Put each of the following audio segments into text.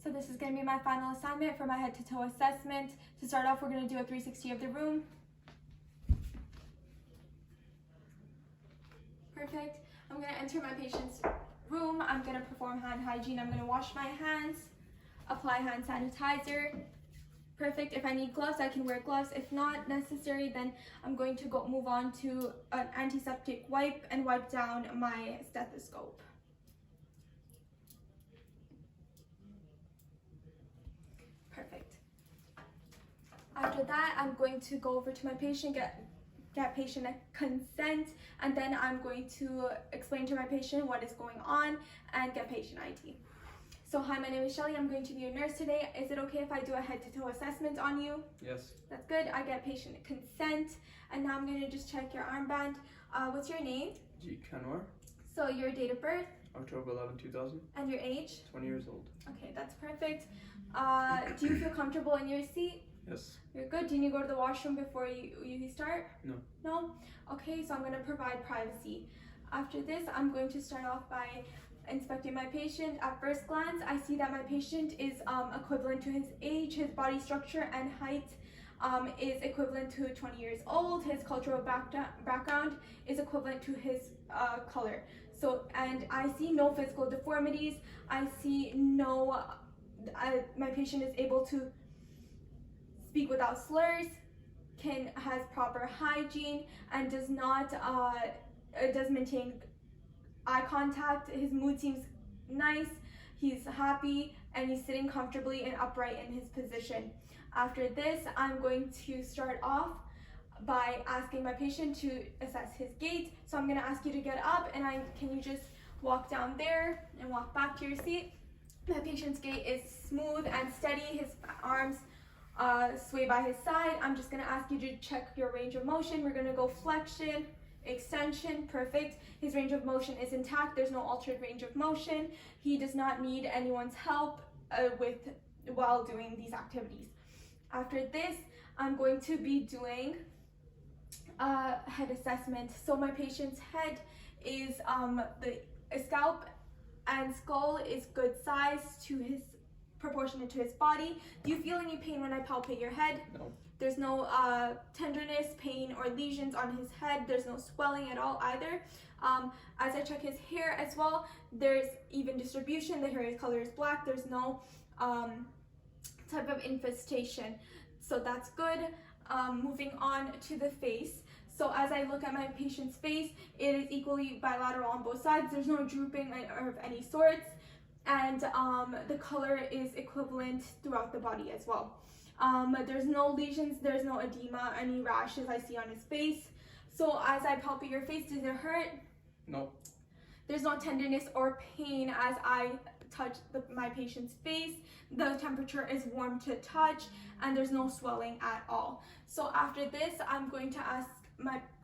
So this is going to be my final assignment for my head to toe assessment. To start off, we're going to do a 360 of the room. Perfect. I'm going to enter my patient's room. I'm going to perform hand hygiene. I'm going to wash my hands, apply hand sanitizer. Perfect. If I need gloves, I can wear gloves. If not necessary, then I'm going to move on to an antiseptic wipe and wipe down my stethoscope. Perfect. After that, I'm going to go over to my patient, get patient consent, and then I'm going to explain to my patient what is going on and get patient ID. So hi, my name is Shelly. I'm going to be your nurse today. Is it okay if I do a head to toe assessment on you? Yes. That's good. I get patient consent, and now I'm going to just check your armband. What's your name? G. Kanwar. So your date of birth? October 11, 2000. And your age? 20 years old. Okay, that's perfect. Do you feel comfortable in your seat? Yes. You're good. Do you need to go to the washroom before you start? No. No? Okay, so I'm going to provide privacy. After this, I'm going to start off by inspecting my patient. At first glance, I see that my patient is equivalent to his age, his body structure and height is equivalent to 20 years old. His cultural background is equivalent to his color. So, and I see no physical deformities. I see no, my patient is able to speak without slurs, has proper hygiene, and does maintain eye contact. His mood seems nice, he's happy, and he's sitting comfortably and upright in his position. After this, I'm going to start off by asking my patient to assess his gait. So I'm going to ask you to get up, and can you just walk down there and walk back to your seat? My patient's gait is smooth and steady. His arms sway by his side. I'm just going to ask you to check your range of motion. We're going to go flexion, extension. Perfect. His range of motion is intact. There's no altered range of motion. He does not need anyone's help while doing these activities. After this, I'm going to be doing a head assessment. So my patient's head is the scalp and skull is good size proportionate to his body. Do you feel any pain when I palpate your head? No. There's no tenderness, pain, or lesions on his head. There's no swelling at all either. As I check his hair as well, there's even distribution. The hair color is black. There's no type of infestation. So that's good. Moving on to the face. So as I look at my patient's face, it is equally bilateral on both sides. There's no drooping of any sorts. And the color is equivalent throughout the body as well. There's no lesions, there's no edema, any rashes I see on his face. So as I palpate your face, does it hurt? No. There's no tenderness or pain as I touch my patient's face. The temperature is warm to touch, and there's no swelling at all. So after this, I'm going to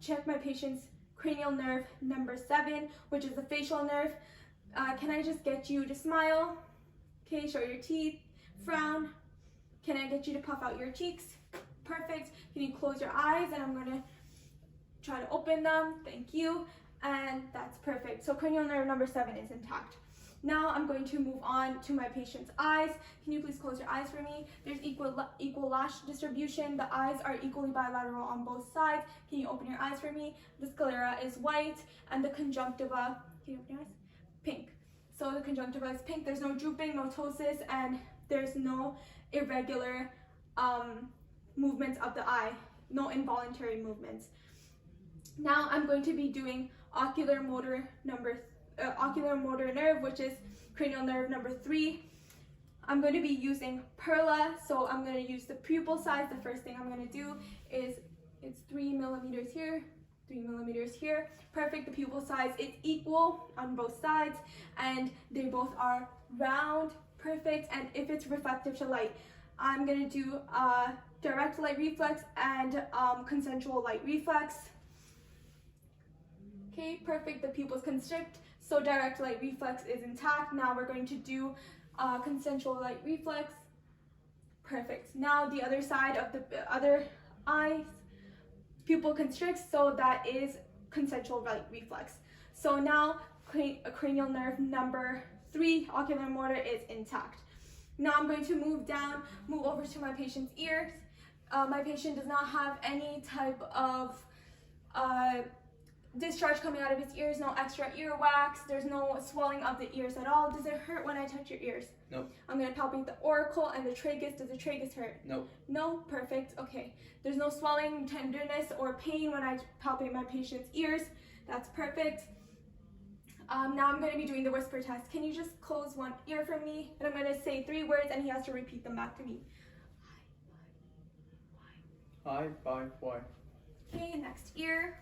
check my patient's cranial nerve number 7, which is the facial nerve. Can I just get you to smile? Okay, show your teeth, frown. Can I get you to puff out your cheeks? Perfect. Can you close your eyes? And I'm gonna try to open them. Thank you. And that's perfect. So cranial nerve number 7 is intact. Now I'm going to move on to my patient's eyes. Can you please close your eyes for me? There's equal lash distribution. The eyes are equally bilateral on both sides. Can you open your eyes for me? The sclera is white, and the conjunctiva, can you open your eyes? Pink. So the conjunctiva is pink. There's no drooping, no ptosis, and there's no irregular movements of the eye, no involuntary movements. Now I'm going to be doing ocular motor nerve, which is cranial nerve number 3. I'm going to be using Perla, so I'm going to use the pupil size. The first thing I'm going to do is it's 3 millimeters here, 3 millimeters here. Perfect. The pupil size is equal on both sides, and they both are round. Perfect. And if it's reflective to light, I'm going to do direct light reflex and consensual light reflex. Okay, perfect. The pupils constrict, so direct light reflex is intact. Now we're going to do consensual light reflex. Perfect. Now the other side of the other eye, pupil constricts, so that is consensual light reflex. So now cranial nerve number 3, ocular motor, is intact. Now I'm going to move over to my patient's ears. My patient does not have any type of discharge coming out of his ears, no extra earwax, there's no swelling of the ears at all. Does it hurt when I touch your ears? No. I'm going to palpate the auricle and the tragus. Does the tragus hurt? No. No? Perfect. Okay. There's no swelling, tenderness, or pain when I palpate my patient's ears. That's perfect. Now I'm going to be doing the whisper test. Can you just close one ear for me? And I'm going to say 3 words and he has to repeat them back to me. I, by, why. Okay, next ear.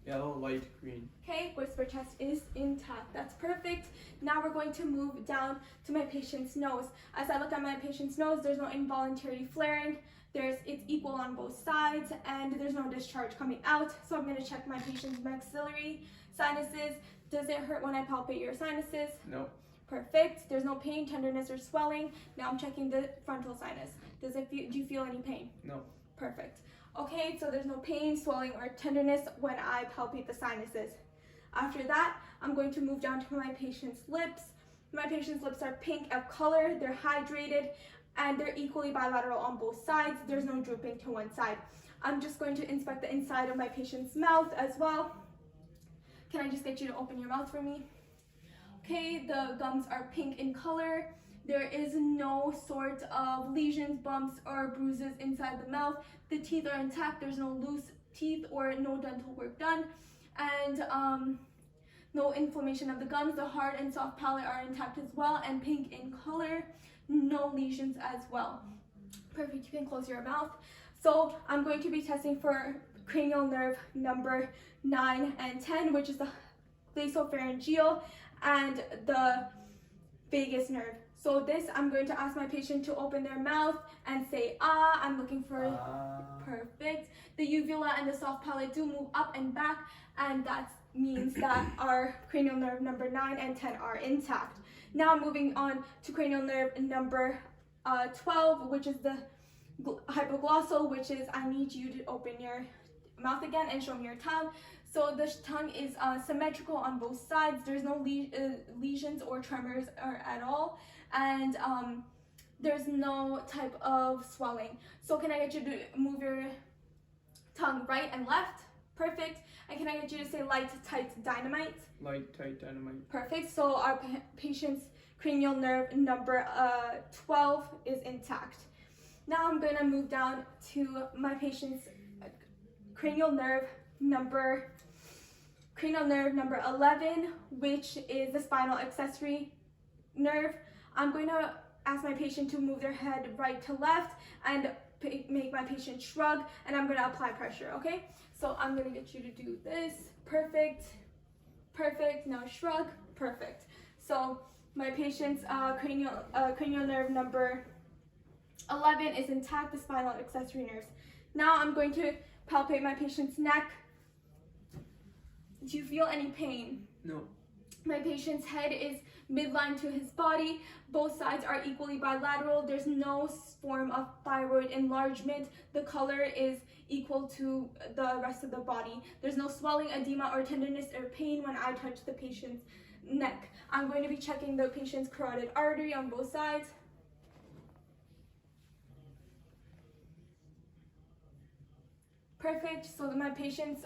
Yellow, light, green. Okay, whisper test is intact. That's perfect. Now we're going to move down to my patient's nose. As I look at my patient's nose, there's no involuntary flaring. It's equal on both sides, and there's no discharge coming out. So I'm going to check my patient's maxillary sinuses. Does it hurt when I palpate your sinuses? No. Perfect. There's no pain, tenderness, or swelling. Now I'm checking the frontal sinus. Do you feel any pain? No. Perfect. Okay, so there's no pain, swelling, or tenderness when I palpate the sinuses. After that, I'm going to move down to my patient's lips. My patient's lips are pink of color, they're hydrated, and they're equally bilateral on both sides. There's no drooping to one side. I'm just going to inspect the inside of my patient's mouth as well. Can I just get you to open your mouth for me? Okay, the gums are pink in color. There is no sort of lesions, bumps, or bruises inside the mouth. The teeth are intact. There's no loose teeth or no dental work done. And no inflammation of the gums. The hard and soft palate are intact as well and pink in color. No lesions as well. Perfect. You can close your mouth. So I'm going to be testing for cranial nerve number 9 and 10, which is the glotopharyngeal and the vagus nerve. So this, I'm going to ask my patient to open their mouth and say, ah. I'm looking for, perfect. The uvula and the soft palate do move up and back, and that means that our cranial nerve number 9 and 10 are intact. Now moving on to cranial nerve number 12, which is the hypoglossal, which is I need you to open your mouth again and show me your tongue. So the tongue is symmetrical on both sides. There's no lesions or tremors at all, and there's no type of swelling. So can I get you to move your tongue right and left? Perfect. And can I get you to say light, tight, dynamite? Light, tight, dynamite. Perfect. So our patient's cranial nerve number 12 is intact. Now I'm going to move down to my patient's cranial nerve number 11, which is the spinal accessory nerve. I'm going to ask my patient to move their head right to left and make my patient shrug, and I'm going to apply pressure, okay? So I'm going to get you to do this. Perfect. Perfect. Now shrug. Perfect. So my patient's cranial nerve number 11 is intact, the spinal accessory nerves. Now I'm going to palpate my patient's neck. Do you feel any pain? No. My patient's head is midline to his body. Both sides are equally bilateral. There's no form of thyroid enlargement. The color is equal to the rest of the body. There's no swelling, edema, or tenderness or pain when I touch the patient's neck. I'm going to be checking the patient's carotid artery on both sides. Perfect. So my patient's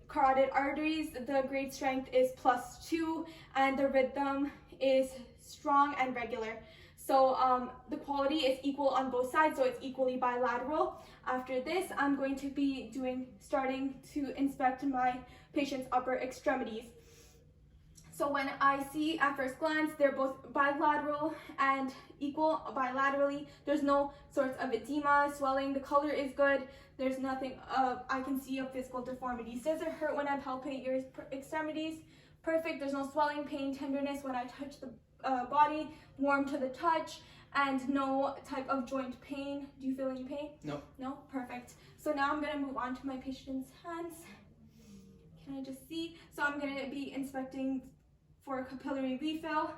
carotid arteries, the grade strength is +2, and the rhythm is strong and regular. So the quality is equal on both sides, so it's equally bilateral. After this, I'm going to be starting to inspect my patient's upper extremities. So when I see at first glance, they're both bilateral and equal bilaterally. There's no sorts of edema, swelling, the color is good. There's nothing I can see of physical deformities. Does it hurt when I palpate your extremities? Perfect. There's no swelling, pain, tenderness when I touch the body, warm to the touch, and no type of joint pain. Do you feel any pain? No. No? Perfect. So now I'm going to move on to my patient's hands. Can I just see? So I'm going to be inspecting for capillary refill.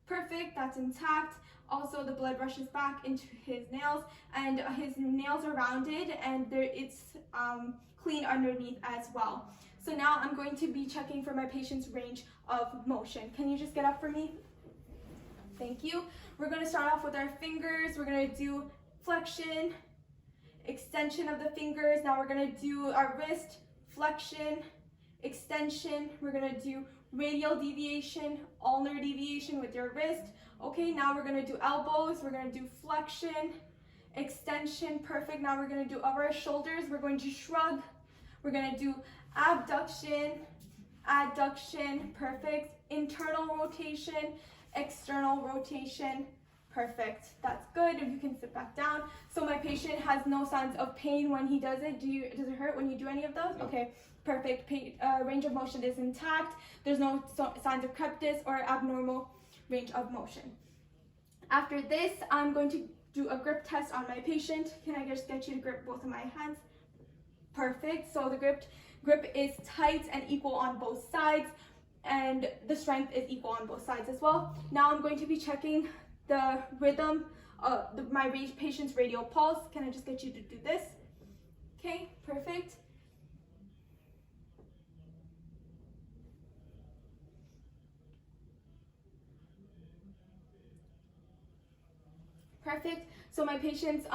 Perfect, that's intact. Also, the blood rushes back into his nails, and his nails are rounded, and it's clean underneath as well. So now I'm going to be checking for my patient's range of motion. Can you just get up for me? Thank you. We're going to start off with our fingers. We're going to do flexion, extension of the fingers. Now we're going to do our wrist, flexion, extension. We're going to do radial deviation, ulnar deviation with your wrist. Okay, now we're going to do elbows. We're going to do flexion, extension. Perfect. Now we're going to do over our shoulders. We're going to shrug. We're going to do abduction, adduction. Perfect. Internal rotation, external rotation. Perfect. That's good. If you can sit back down. So my patient has no signs of pain when he does it. Does it hurt when you do any of those? No. Okay. Perfect. Range of motion is intact. There's no signs of crepitus or abnormal range of motion. After this, I'm going to do a grip test on my patient. Can I just get you to grip both of my hands? Perfect. So the grip is tight and equal on both sides, and the strength is equal on both sides as well. Now I'm going to be checking the rhythm of my patient's radial pulse. Can I just get you to do this? Okay, perfect. Perfect. So my patient's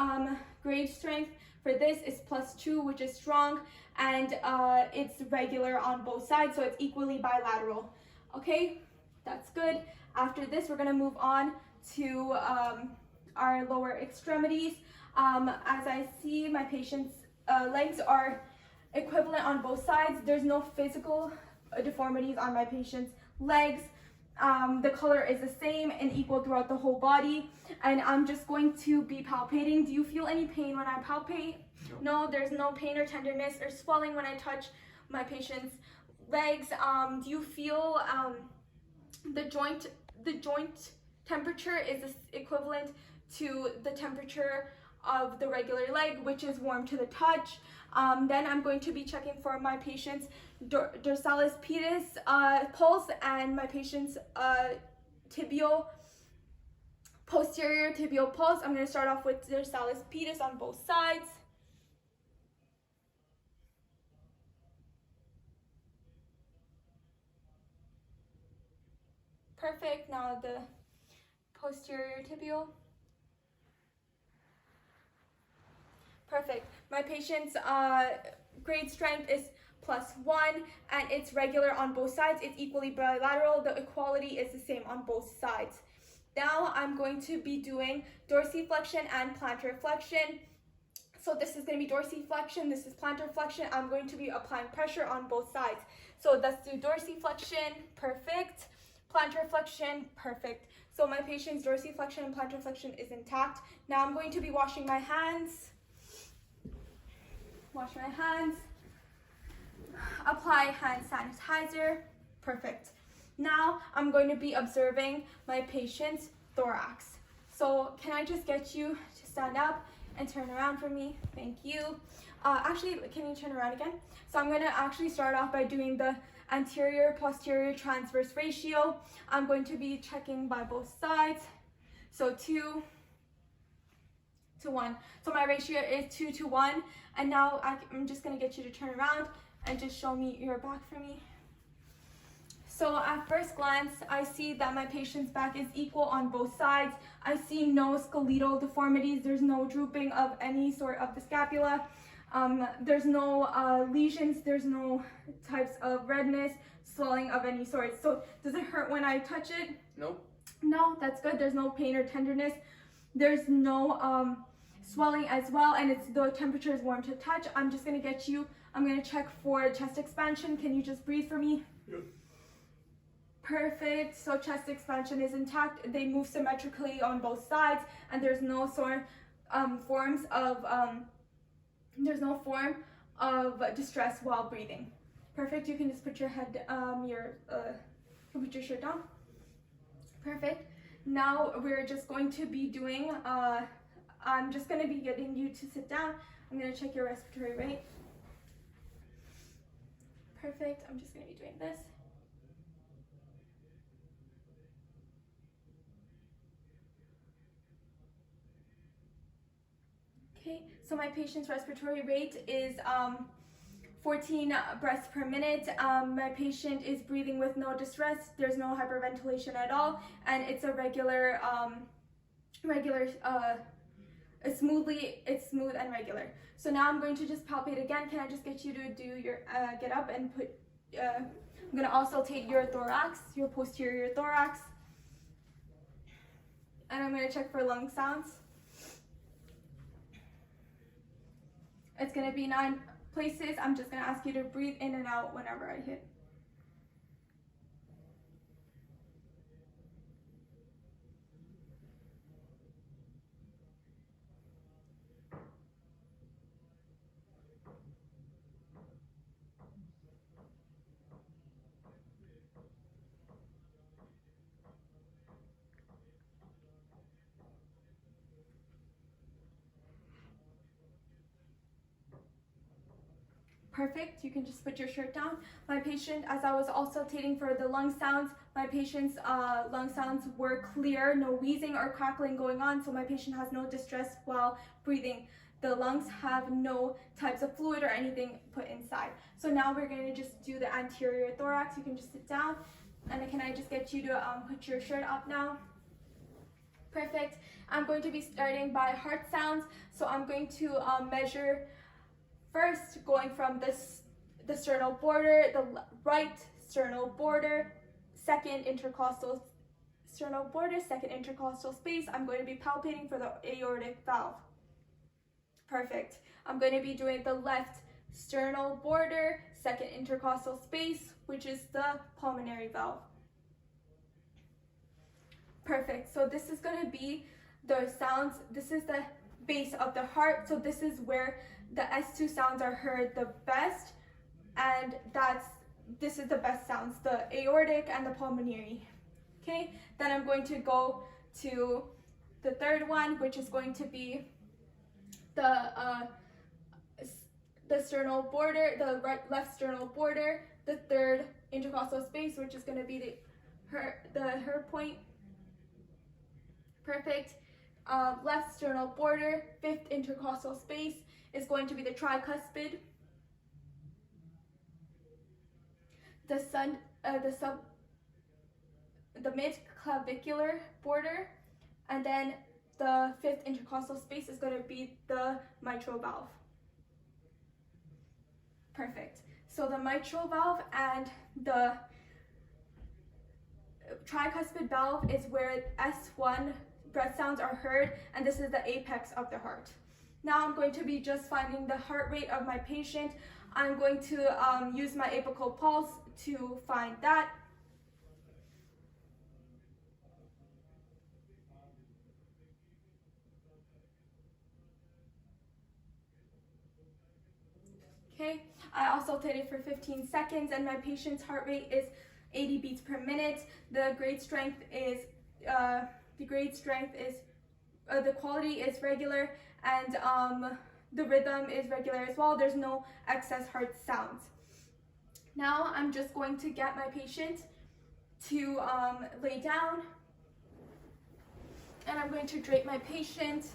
grade strength for this is +2, which is strong, and it's regular on both sides, so it's equally bilateral. Okay, that's good. After this, we're gonna move on to our lower extremities. As I see, my patient's legs are equivalent on both sides. There's no physical deformities on my patient's legs. The color is the same and equal throughout the whole body, and I'm just going to be palpating. Do you feel any pain when I palpate? No, there's no pain or tenderness or swelling when I touch my patient's legs. Do you feel the joint temperature is equivalent to the temperature of the regular leg, which is warm to the touch. Then I'm going to be checking for my patient's dorsalis pedis pulse and my patient's posterior tibial pulse. I'm going to start off with dorsalis pedis on both sides. Perfect. Now the posterior tibial. Perfect. My patient's grade strength is +1, and it's regular on both sides. It's equally bilateral. The equality is the same on both sides. Now I'm going to be doing dorsiflexion and plantar flexion. So this is going to be dorsiflexion. This is plantar flexion. I'm going to be applying pressure on both sides. So let's do dorsiflexion. Perfect. Plantar flexion. Perfect. So my patient's dorsiflexion and plantar flexion is intact. Now I'm going to be washing my hands. Wash my hands. Apply hand sanitizer. Perfect. Now I'm going to be observing my patient's thorax. So can I just get you to stand up and turn around for me? Thank you. Actually, can you turn around again? So I'm going to actually start off by doing the anterior posterior transverse ratio. I'm going to be checking by both sides. So 2 to 1. So my ratio is 2 to 1. And now I'm just going to get you to turn around and just show me your back for me. So at first glance, I see that my patient's back is equal on both sides. I see no skeletal deformities. There's no drooping of any sort of the scapula. There's no lesions. There's no types of redness, swelling of any sort. So does it hurt when I touch it? Nope. No, that's good. There's no pain or tenderness. There's no swelling as well, and the temperature is warm to touch. I'm just gonna get you, I'm gonna check for chest expansion. Can you just breathe for me? Yep. Perfect. So chest expansion is intact. They move symmetrically on both sides, and there's no sort form of distress while breathing. Perfect. You can just put your head, put your shirt down. Perfect. Now we're just going to be doing, I'm just going to be getting you to sit down. I'm going to check your respiratory rate. Perfect. I'm just going to be doing this. Okay, so my patient's respiratory rate is 14 breaths per minute. My patient is breathing with no distress. There's no hyperventilation at all, and it's a regular, it's smooth and regular. So now I'm going to just palpate again. Can I just get you to do your, get up and put, I'm gonna also take your thorax, your posterior thorax, and I'm gonna check for lung sounds. It's gonna be 9 places. I'm just gonna ask you to breathe in and out whenever I hit. Perfect. You can just put your shirt down. My patient, as I was auscultating for the lung sounds, my patient's lung sounds were clear, no wheezing or crackling going on, so my patient has no distress while breathing. The lungs have no types of fluid or anything put inside. So now we're going to just do the anterior thorax. You can just sit down. And can I just get you to put your shirt up now? Perfect. I'm going to be starting by heart sounds. So I'm going to measure first, going from the sternal border, the right sternal border, second intercostal sternal border, second intercostal space. I'm going to be palpating for the aortic valve. Perfect. I'm going to be doing the left sternal border, second intercostal space, which is the pulmonary valve. Perfect. So this is going to be the sounds. This is the base of the heart. So this is where the S2 sounds are heard the best, and this is the best sounds, the aortic and the pulmonary. Okay, then I'm going to go to the third one, which is going to be the sternal border, the left sternal border, the third intercostal space, which is going to be the her point. Perfect. Left sternal border, fifth intercostal space is going to be the tricuspid. The mid-clavicular border, and then the fifth intercostal space is going to be the mitral valve. Perfect. So the mitral valve and the tricuspid valve is where S1 breath sounds are heard, and this is the apex of the heart. Now I'm going to be just finding the heart rate of my patient. I'm going to use my apical pulse to find that. Okay, I auscultated for 15 seconds and my patient's heart rate is 80 beats per minute. The grade strength is, the quality is regular, and the rhythm is regular as well. There's no excess heart sounds. Now I'm just going to get my patient to lay down, and I'm going to drape my patient.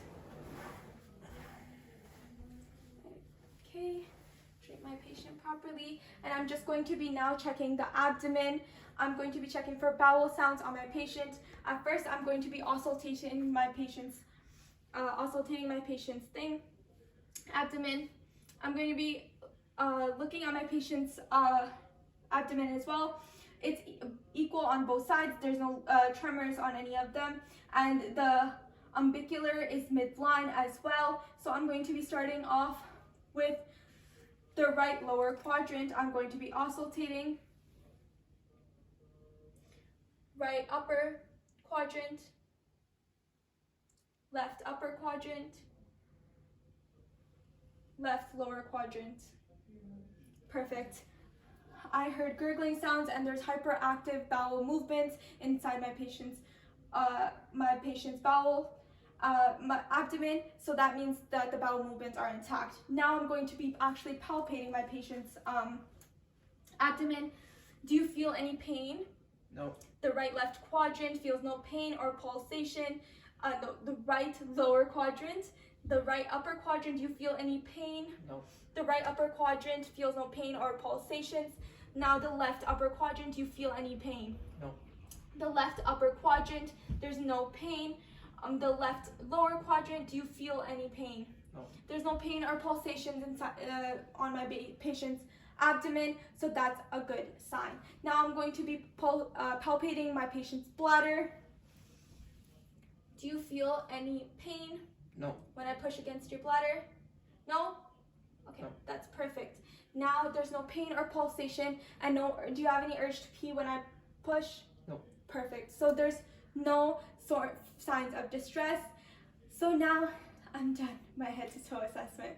Okay, drape my patient properly, and I'm just going to be now checking the abdomen. I'm going to be checking for bowel sounds on my patient. At first, I'm going to be auscultating my patient's abdomen. I'm going to be looking at my patient's abdomen as well. It's equal on both sides. There's no tremors on any of them, and the umbilical is midline as well. So I'm going to be starting off with the right lower quadrant. I'm going to be auscultating. Right upper quadrant, left upper quadrant, left lower quadrant. Perfect. I heard gurgling sounds, and there's hyperactive bowel movements inside my patient's bowel, my abdomen. So that means that the bowel movements are intact. Now I'm going to be actually palpating my patient's abdomen. Do you feel any pain? No. The right left quadrant feels no pain or pulsation. The right lower quadrant, The right upper quadrant, do you feel any pain? No. The right upper quadrant feels no pain or pulsations. Now the left upper quadrant, do you feel any pain? No. The left upper quadrant, there's no pain. The left lower quadrant, do you feel any pain? No. There's no pain or pulsations inside, on my patient's abdomen, so that's a good sign. Now I'm going to be palpating my patient's bladder. Do you feel any pain No. when I push against your bladder? No? Okay, No. that's perfect. Now there's no pain or pulsation, and no, do you have any urge to pee when I push? No. Perfect. So there's no signs of distress. So now I'm done my head to toe assessment.